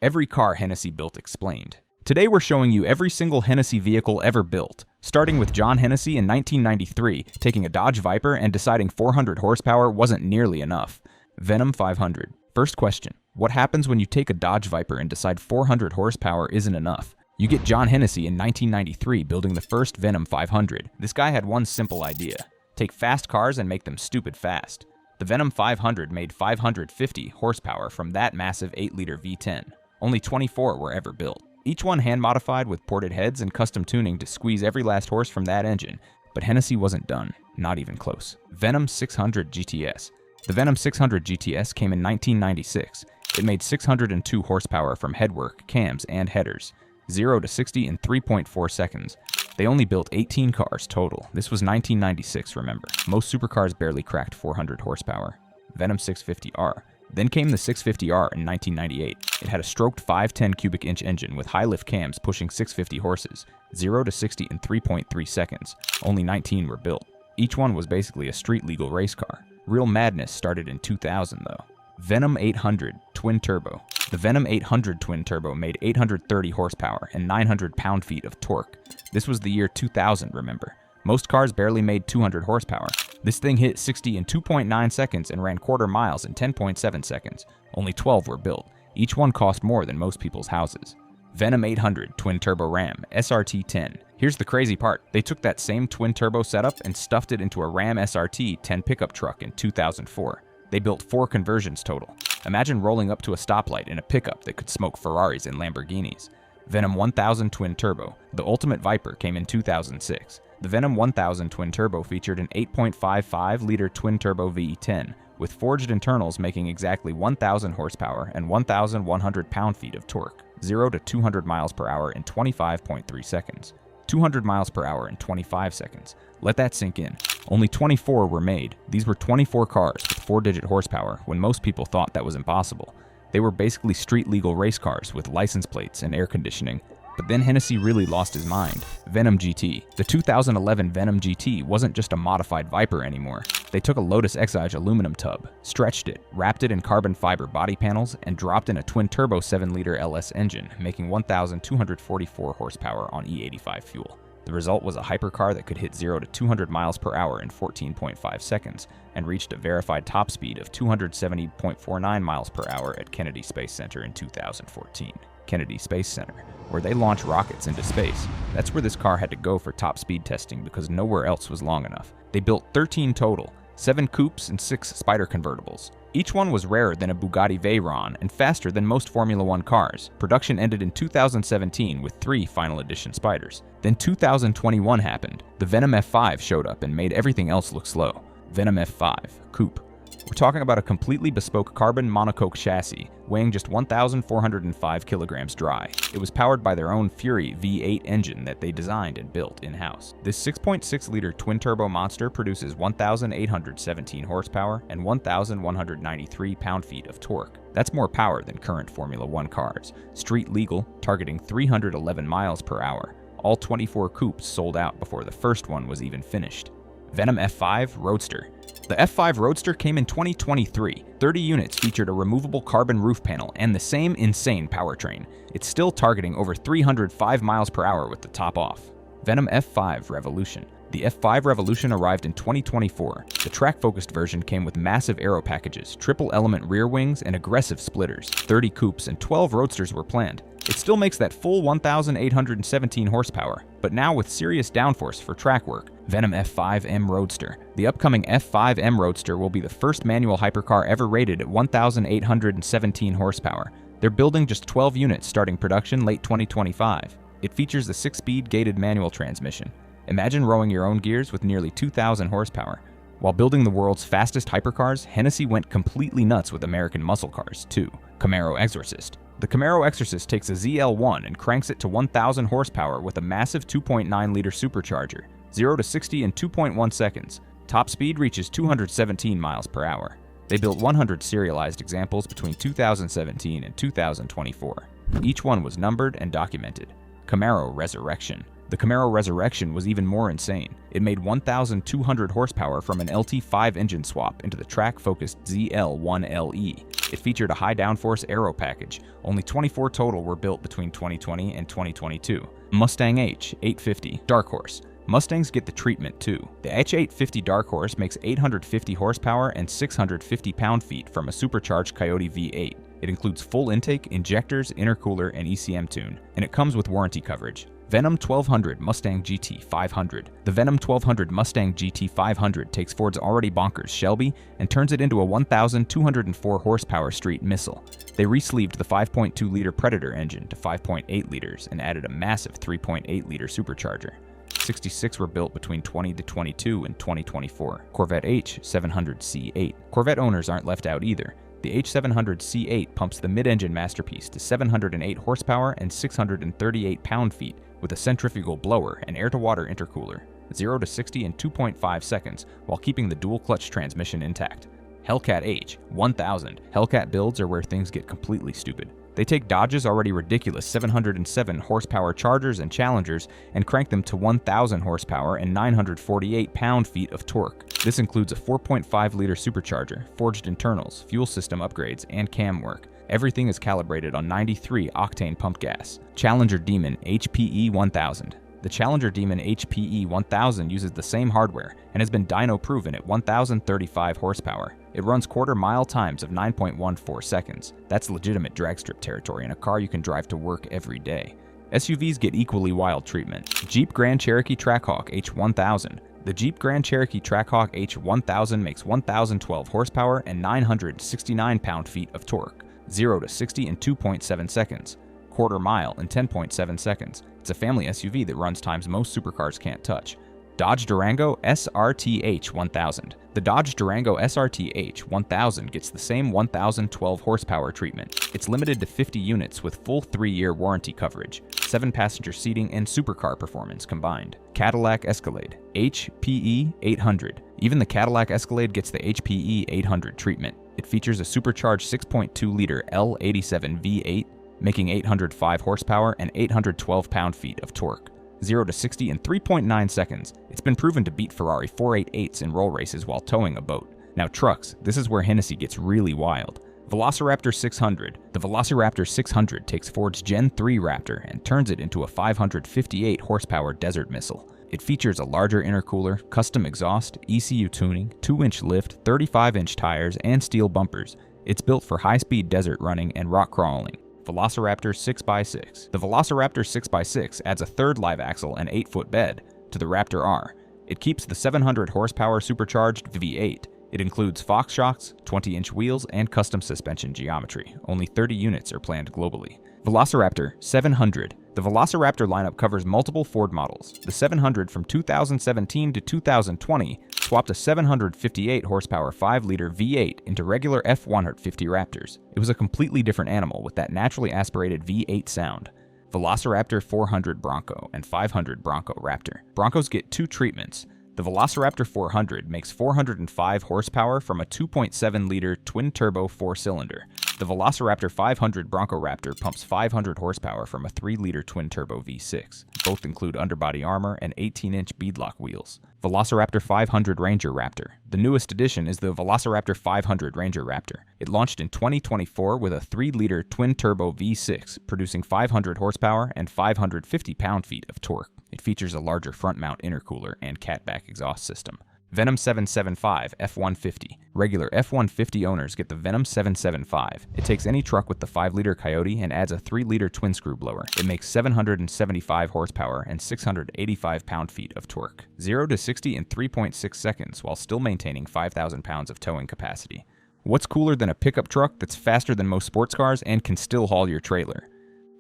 Every car Hennessey built explained. Today we're showing you every single Hennessey vehicle ever built, starting with John Hennessey in 1993, taking a Dodge Viper and deciding 400 horsepower wasn't nearly enough. Venom 500. First question, what happens when you take a Dodge Viper and decide 400 horsepower isn't enough? You get John Hennessey in 1993 building the first Venom 500. This guy had one simple idea: take fast cars and make them stupid fast. The Venom 500 made 550 horsepower from that massive 8-liter V10. Only 24 were ever built. Each one hand-modified with ported heads and custom tuning to squeeze every last horse from that engine. But Hennessey wasn't done. Not even close. Venom 600 GTS. The Venom 600 GTS came in 1996. It made 602 horsepower from headwork, cams, and headers. 0 to 60 in 3.4 seconds. They only built 18 cars total. This was 1996, remember. Most supercars barely cracked 400 horsepower. Venom 650R. Then came the 650R in 1998. It had a stroked 510 cubic inch engine with high lift cams pushing 650 horses. 0 to 60 in 3.3 seconds. Only 19 were built. Each one was basically a street legal race car. Real madness started in 2000 though. Venom 800 Twin Turbo. The Venom 800 Twin Turbo made 830 horsepower and 900 pound-feet of torque. This was the year 2000, remember. Most cars barely made 200 horsepower. This thing hit 60 in 2.9 seconds and ran quarter miles in 10.7 seconds. Only 12 were built. Each one cost more than most people's houses. Venom 800 Twin Turbo Ram SRT 10. Here's the crazy part. They took that same twin turbo setup and stuffed it into a Ram SRT 10 pickup truck in 2004. They built 4 conversions total. Imagine rolling up to a stoplight in a pickup that could smoke Ferraris and Lamborghinis. Venom 1000 Twin Turbo. The ultimate Viper came in 2006. The Venom 1000 Twin Turbo featured an 8.55-liter twin-turbo V10, with forged internals making exactly 1,000 horsepower and 1,100 pound-feet of torque, 0 to 200 miles per hour in 25.3 seconds. 200 miles per hour in 25 seconds. Let that sink in. Only 24 were made. These were 24 cars with 4-digit horsepower when most people thought that was impossible. They were basically street-legal race cars with license plates and air conditioning. But then Hennessey really lost his mind. Venom GT. The 2011 Venom GT wasn't just a modified Viper anymore. They took a Lotus Exige aluminum tub, stretched it, wrapped it in carbon fiber body panels, and dropped in a twin-turbo 7-liter LS engine, making 1,244 horsepower on E85 fuel. The result was a hypercar that could hit 0 to 200 miles per hour in 14.5 seconds and reached a verified top speed of 270.49 miles per hour at Kennedy Space Center in 2014. Kennedy Space Center, where they launch rockets into space. That's where this car had to go for top speed testing because nowhere else was long enough. They built 13 total, 7 coupes and 6 Spider convertibles. Each one was rarer than a Bugatti Veyron and faster than most Formula One cars. Production ended in 2017 with 3 final edition Spiders. Then 2021 happened. The Venom F5 showed up and made everything else look slow. Venom F5 Coupe. We're talking about a completely bespoke carbon monocoque chassis, weighing just 1,405 kilograms dry. It was powered by their own Fury V8 engine that they designed and built in-house. This 6.6-liter twin-turbo monster produces 1,817 horsepower and 1,193 pound-feet of torque. That's more power than current Formula One cars. Street legal, targeting 311 miles per hour. All 24 coupes sold out before the first one was even finished. Venom F5 Roadster. The F5 Roadster came in 2023. 30 units featured a removable carbon roof panel and the same insane powertrain. It's still targeting over 305 miles per hour with the top off. Venom F5 Revolution. The F5 Revolution arrived in 2024. The track-focused version came with massive aero packages, triple-element rear wings, and aggressive splitters. 30 coupes and 12 roadsters were planned. It still makes that full 1,817 horsepower, but now with serious downforce for track work. Venom F5M Roadster. The upcoming F5M Roadster will be the first manual hypercar ever rated at 1,817 horsepower. They're building just 12 units starting production late 2025. It features a 6-speed gated manual transmission. Imagine rowing your own gears with nearly 2,000 horsepower. While building the world's fastest hypercars, Hennessey went completely nuts with American muscle cars, too. Camaro Exorcist. The Camaro Exorcist takes a ZL1 and cranks it to 1,000 horsepower with a massive 2.9-liter supercharger, 0 to 60 in 2.1 seconds. Top speed reaches 217 miles per hour. They built 100 serialized examples between 2017 and 2024. Each one was numbered and documented. Camaro Resurrection. The Camaro Resurrection was even more insane. It made 1,200 horsepower from an LT5 engine swap into the track-focused ZL1LE. It featured a high downforce aero package. Only 24 total were built between 2020 and 2022. Mustang H 850 Dark Horse. Mustangs get the treatment too. The H850 Dark Horse makes 850 horsepower and 650 pound-feet from a supercharged Coyote V8. It includes full intake, injectors, intercooler, and ECM tune, and it comes with warranty coverage. Venom 1200 Mustang GT 500. The Venom 1200 Mustang GT 500 takes Ford's already bonkers Shelby and turns it into a 1,204 horsepower street missile. They re-sleeved the 5.2-liter Predator engine to 5.8 liters and added a massive 3.8-liter supercharger. 66 were built between 2022 and 2024. Corvette H700C8. Corvette owners aren't left out either. The H700C8 pumps the mid-engine masterpiece to 708 horsepower and 638 pound-feet with a centrifugal blower and air-to-water intercooler, 0 to 60 in 2.5 seconds while keeping the dual-clutch transmission intact. Hellcat H 1000. Hellcat builds are where things get completely stupid. They take Dodge's already ridiculous 707 horsepower Chargers and Challengers and crank them to 1,000 horsepower and 948 pound-feet of torque. This includes a 4.5-liter supercharger, forged internals, fuel system upgrades, and cam work. Everything is calibrated on 93 octane pump gas. Challenger Demon HPE 1000. The Challenger Demon HPE 1000 uses the same hardware and has been dyno proven at 1,035 horsepower. It runs quarter-mile times of 9.14 seconds. That's legitimate dragstrip territory in a car you can drive to work every day. SUVs get equally wild treatment. Jeep Grand Cherokee Trackhawk H1000. The Jeep Grand Cherokee Trackhawk H1000 makes 1,012 horsepower and 969 pound-feet of torque, 0 to 60 in 2.7 seconds, quarter mile in 10.7 seconds. It's a family SUV that runs times most supercars can't touch. Dodge Durango SRT-H 1000. The Dodge Durango SRT-H 1000 gets the same 1,012 horsepower treatment. It's limited to 50 units with full 3-year warranty coverage, 7-passenger seating, and supercar performance combined. Cadillac Escalade HPE 800. Even the Cadillac Escalade gets the HPE 800 treatment. It features a supercharged 6.2-liter L87 V8, making 805 horsepower and 812 pound-feet of torque, 0 to 60 in 3.9 seconds. It's been proven to beat Ferrari 488s in roll races while towing a boat. Now trucks, this is where Hennessey gets really wild. Velociraptor 600. The Velociraptor 600 takes Ford's Gen 3 Raptor and turns it into a 558 horsepower desert missile. It features a larger intercooler, custom exhaust, ECU tuning, 2-inch lift, 35-inch tires, and steel bumpers. It's built for high-speed desert running and rock crawling. Velociraptor 6x6. The Velociraptor 6x6 adds a third live axle and 8-foot bed to the Raptor R. It keeps the 700 horsepower supercharged V8. It includes Fox shocks, 20-inch wheels, and custom suspension geometry. Only 30 units are planned globally. Velociraptor 700. The Velociraptor lineup covers multiple Ford models. The 700 from 2017 to 2020 swapped a 758 horsepower 5-liter V8 into regular F-150 Raptors. It was a completely different animal with that naturally aspirated V8 sound. Velociraptor 400 Bronco and 500 Bronco Raptor. Broncos get 2 treatments. The Velociraptor 400 makes 405 horsepower from a 2.7-liter twin-turbo 4-cylinder. The Velociraptor 500 Bronco Raptor pumps 500 horsepower from a 3-liter twin-turbo V6. Both include underbody armor and 18-inch beadlock wheels. Velociraptor 500 Ranger Raptor. The newest addition is the Velociraptor 500 Ranger Raptor. It launched in 2024 with a 3-liter twin-turbo V6, producing 500 horsepower and 550 pound-feet of torque. It features a larger front-mount intercooler and catback exhaust system. Venom 775 F-150. Regular F-150 owners get the Venom 775. It takes any truck with the 5-liter Coyote and adds a 3-liter twin-screw blower. It makes 775 horsepower and 685 pound-feet of torque. 0 to 60 in 3.6 seconds while still maintaining 5,000 pounds of towing capacity. What's cooler than a pickup truck that's faster than most sports cars and can still haul your trailer?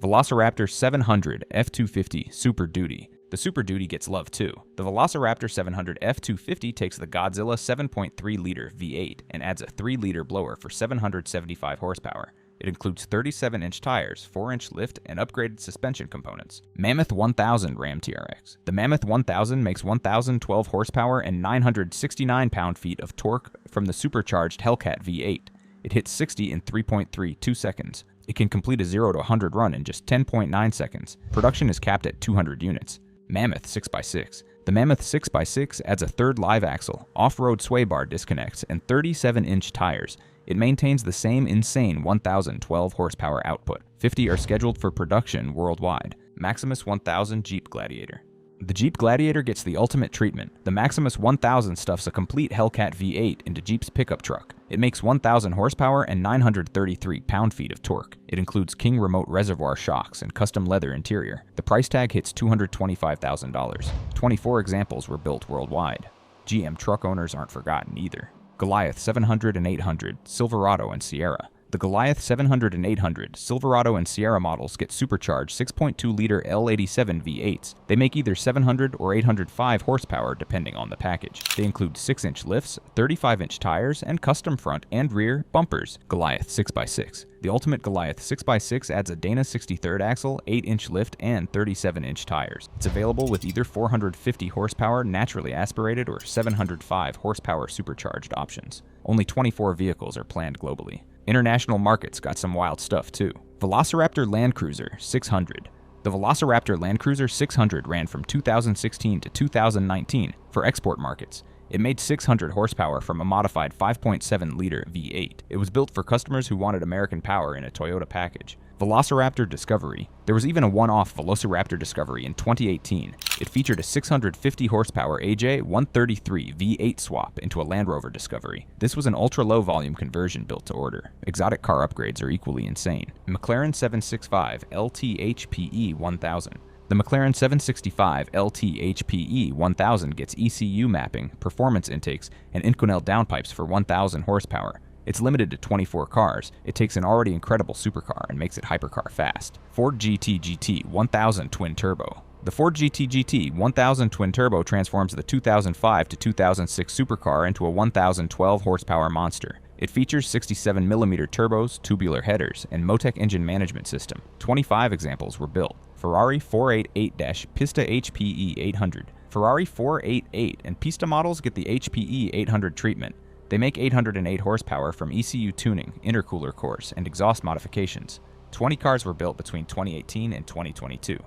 Velociraptor 700 F-250 Super Duty. The Super Duty gets love too. The Velociraptor 700 F-250 takes the Godzilla 7.3-liter V8 and adds a 3-liter blower for 775 horsepower. It includes 37-inch tires, 4-inch lift, and upgraded suspension components. Mammoth 1000 Ram TRX. The Mammoth 1000 makes 1,012 horsepower and 969 pound-feet of torque from the supercharged Hellcat V8. It hits 60 in 3.32 seconds. It can complete a 0 to 100 run in just 10.9 seconds. Production is capped at 200 units. Mammoth 6x6. The Mammoth 6x6 adds a third live axle, off-road sway bar disconnects, and 37-inch tires. It maintains the same insane 1,012 horsepower output. 50 are scheduled for production worldwide. Maximus 1000 Jeep Gladiator. The Jeep Gladiator gets the ultimate treatment. The Maximus 1000 stuffs a complete Hellcat V8 into Jeep's pickup truck. It makes 1,000 horsepower and 933 pound-feet of torque. It includes King remote reservoir shocks and custom leather interior. The price tag hits $225,000. 24 examples were built worldwide. GM truck owners aren't forgotten either. Goliath 700 and 800, Silverado and Sierra. The Goliath 700 and 800, Silverado and Sierra models get supercharged 6.2-liter L87 V8s. They make either 700 or 805 horsepower depending on the package. They include 6-inch lifts, 35-inch tires, and custom front and rear bumpers. Goliath 6x6. The ultimate Goliath 6x6 adds a Dana 63rd axle, 8-inch lift, and 37-inch tires. It's available with either 450 horsepower naturally aspirated or 705 horsepower supercharged options. Only 24 vehicles are planned globally. International markets got some wild stuff too. Velociraptor Land Cruiser 600. The Velociraptor Land Cruiser 600 ran from 2016 to 2019 for export markets. It made 600 horsepower from a modified 5.7-liter V8. It was built for customers who wanted American power in a Toyota package. Velociraptor Discovery. There was even a one-off Velociraptor Discovery in 2018. It featured a 650 horsepower AJ133 V8 swap into a Land Rover Discovery. This was an ultra-low volume conversion built to order. Exotic car upgrades are equally insane. McLaren 765 LT-HPE 1000. The McLaren 765 LT-HPE 1000 gets ECU mapping, performance intakes, and Inconel downpipes for 1,000 horsepower. It's limited to 24 cars. It takes an already incredible supercar and makes it hypercar fast. Ford GT 1000 Twin Turbo. The Ford GT 1000 Twin Turbo transforms the 2005 to 2006 supercar into a 1,012 horsepower monster. It features 67mm turbos, tubular headers, and Motec engine management system. 25 examples were built. Ferrari 488-Pista HPE 800. Ferrari 488 and Pista models get the HPE 800 treatment. They make 808 horsepower from ECU tuning, intercooler cores, and exhaust modifications. 20 cars were built between 2018 and 2022.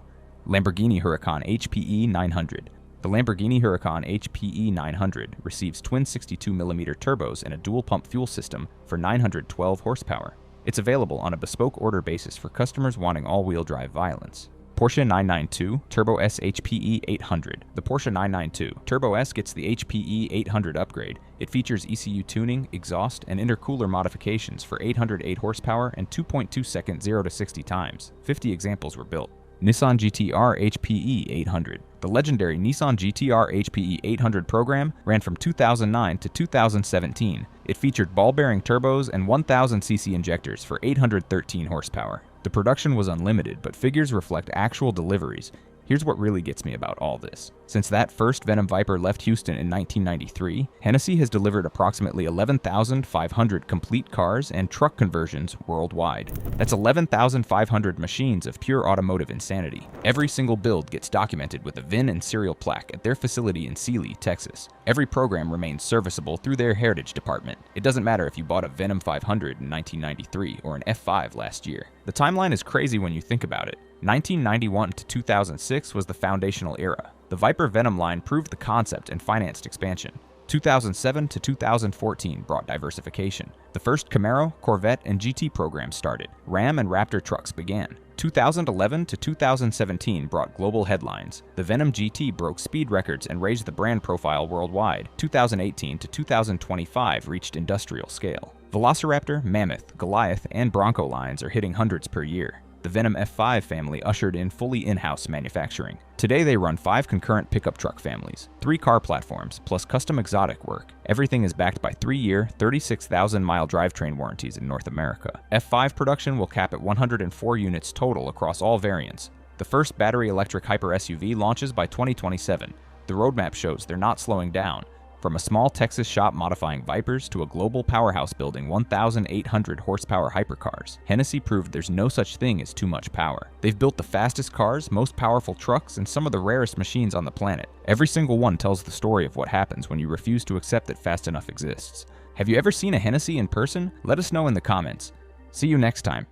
Lamborghini Huracan HPE 900. The Lamborghini Huracan HPE 900 receives twin 62mm turbos and a dual-pump fuel system for 912 horsepower. It's available on a bespoke order basis for customers wanting all-wheel drive violence. Porsche 992 Turbo S HPE 800. The Porsche 992 Turbo S gets the HPE 800 upgrade. It features ECU tuning, exhaust, and intercooler modifications for 808 horsepower and 2.2 second 0 to 60 times. 50 examples were built. Nissan GT-R HPE 800. The legendary Nissan GT-R HPE 800 program ran from 2009 to 2017. It featured ball-bearing turbos and 1000cc injectors for 813 horsepower. The production was unlimited, but figures reflect actual deliveries. Here's what really gets me about all this. Since that first Venom Viper left Houston in 1993, Hennessey has delivered approximately 11,500 complete cars and truck conversions worldwide. That's 11,500 machines of pure automotive insanity. Every single build gets documented with a VIN and serial plaque at their facility in Sealy, Texas. Every program remains serviceable through their heritage department. It doesn't matter if you bought a Venom 500 in 1993 or an F5 last year. The timeline is crazy when you think about it. 1991 to 2006 was the foundational era. The Viper Venom line proved the concept and financed expansion. 2007 to 2014 brought diversification. The first Camaro, Corvette, and GT programs started. Ram and Raptor trucks began. 2011 to 2017 brought global headlines. The Venom GT broke speed records and raised the brand profile worldwide. 2018 to 2025 reached industrial scale. Velociraptor, Mammoth, Goliath, and Bronco lines are hitting hundreds per year. The Venom F5 family ushered in fully in-house manufacturing. Today they run 5 concurrent pickup truck families, 3 car platforms, plus custom exotic work. Everything is backed by 3-year, 36,000-mile drivetrain warranties in North America. F5 production will cap at 104 units total across all variants. The first battery electric hyper SUV launches by 2027. The roadmap shows they're not slowing down. From a small Texas shop modifying Vipers to a global powerhouse building 1,800 horsepower hypercars, Hennessey proved there's no such thing as too much power. They've built the fastest cars, most powerful trucks, and some of the rarest machines on the planet. Every single one tells the story of what happens when you refuse to accept that fast enough exists. Have you ever seen a Hennessey in person? Let us know in the comments. See you next time.